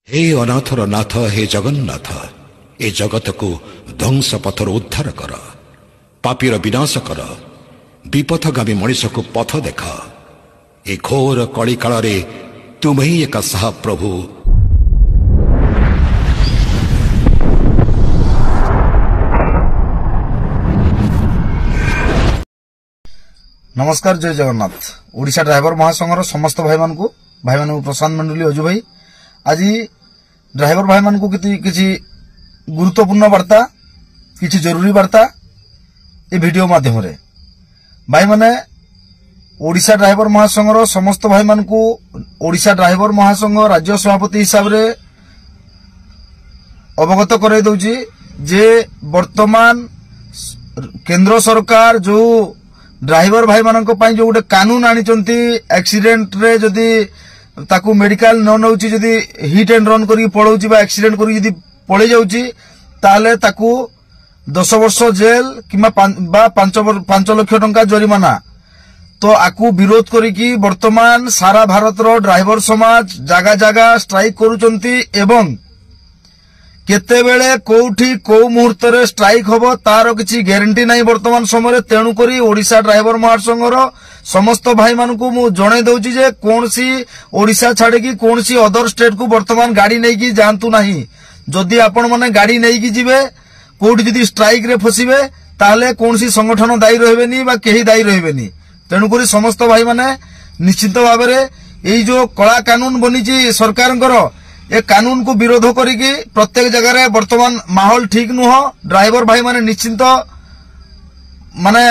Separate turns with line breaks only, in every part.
हे अनाथर नाथ हे जगन्नाथ ए जगत को ध्वंस पथर उद्धार कर पापीर विनाश कर विपथगामी मनीष को पथ देख ए घोर कली काल तुम ही एक साहा प्रभु।
नमस्कार, जय जगन्नाथ। ओडिशा ड्राइवर महासंघर समस्त भाई मान प्रशांत मंडली अजु भाई आज ड्राइवर भाई मान किसी गुरुत्वपूर्ण वार्ता किसी जरूरी वार्ता ए वीडियो माध्यम रे भाई माने ओडिशा ड्राइवर महासंघर समस्त भाई मान ओडिशा ड्राइवर महासंघ राज्य सभापति हिसाब रे अवगत कराई दउची जे वर्तमान केंद्र सरकार जो ड्राइवर भाई मानक पई जो गोटे कानून आनी एक्सीडेंट रे जदी ताकू मेडिकल न नउची जदी हिट एंड रन करी पळौची बा एक्सीडेंट करी जदी पळे जाउची ताले ताकू 10 वर्ष जेल किमा 5 लाख टंका जरिमाना तो आकू विरोध करिकी वर्तमान सारा भारत रो ड्राइवर समाज जागा जागा स्ट्राइक करूचंती एवं केते बेले कोठी को मुहूर्त रे स्ट्राइक हबो तार किछि ग्यारंटी नाही वर्तमान समय तेणु करी ओडिशा ड्राइवर महासंघर समस्त भाई मानकू मु जणे दउची जे कोनसी ओडिशा छाडे की कोनसी अदर स्टेट को वर्तमान गाड़ी नै की जानतु नाही। जदि आपण माने गाड़ी नै की जिवे कोठी जदि स्ट्राइक रे फसिबे ताले कोनसी संगठन दायी रहबेनी बा केही दायी रहबेनी। तेणु करी समस्त भाई माने निश्चित भाव रे एई जो कला कानून बनिची सरकारंकर ए कानून को विरोध करिकी प्रत्येक जगह रे वर्तमान माहौल ठीक नुह। ड्राइवर भाई माने निश्चिंत माने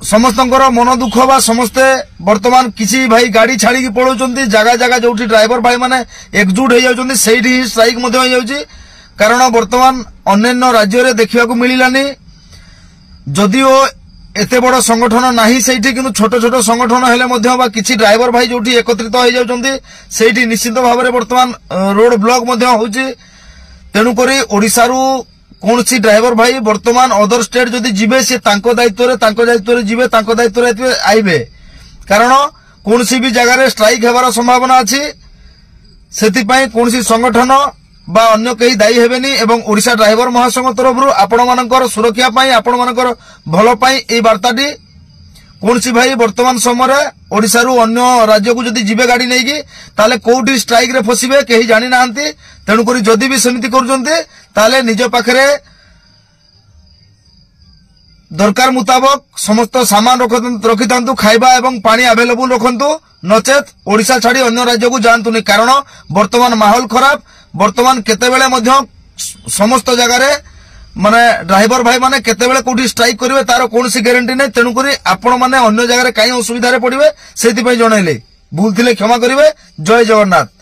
समस्तंकर मन दुख बा समस्ते वर्तमान किसी भाई गाड़ी छाड़ी की पळौचंती जगह जगह जोठी ड्राइवर भाई माने एकजुट हो जाउचंती सेठी स्ट्राइक मध्ये हो जाउची। कारण वर्तमान अन्य राज्य रे देखिबा को मिलिलानी जदिओ एते बड़ संगठन नाही सेठी किंतु छोट छोट संगठन हेले मध्य बा किछि ड्राइवर भाई जोठी एकत्रित हो जाउचंती सेठी निश्चित भाव रे वर्तमान रोड ब्लॉक मध्य होउची। तेणु करी ओडिसा रु कोनसी ड्राइवर भाई वर्तमान अदर स्टेट जदि जिबे से तांको दायित्व रे जिबे तांको दायित्व रे आइबे। कारण कोनसी भी जगह रे स्ट्राइक हेबार संभावना अछि सेति पई कोनसी संगठन बा अन्य कहीं दायी हेबेनी एवं ओडिशा ड्राइवर महासंघ तरफ आपण मानकर सुरक्षा पाई आपण मानकर भलो पाई ए वार्ताटी कोनसी भाई वर्तमान समय ओडिशा रु अन्य राज्य को जदि जिबे गाड़ी नै की ताले कोठी स्ट्राइक रे फसिबे केही जानि नाहंती। तेणु करी जदि भी समिति करूचंती ताले निज पाखरे दरकार मुताबक समस्त सामान रखिथांतु खाइबा एवं पानी अवेलेबल रखंतु नचेत ओडिशा छाड़ी अन्य राज्य को जानतुनी। कारण वर्तमान माहौल खराब वर्तमान केतेबेले मध्य समस्त जगह रे माने ड्राइवर भाई माने केतेबेले कोठी स्ट्राइक करिवे तार कोनसी ग्यारंटी नै। तेणु करी आपण माने अन्य जगह रे काई असुविधा रे पड़िवे सेति पई जणाइले भूल थिले क्षमा करिवे। जय जगन्नाथ।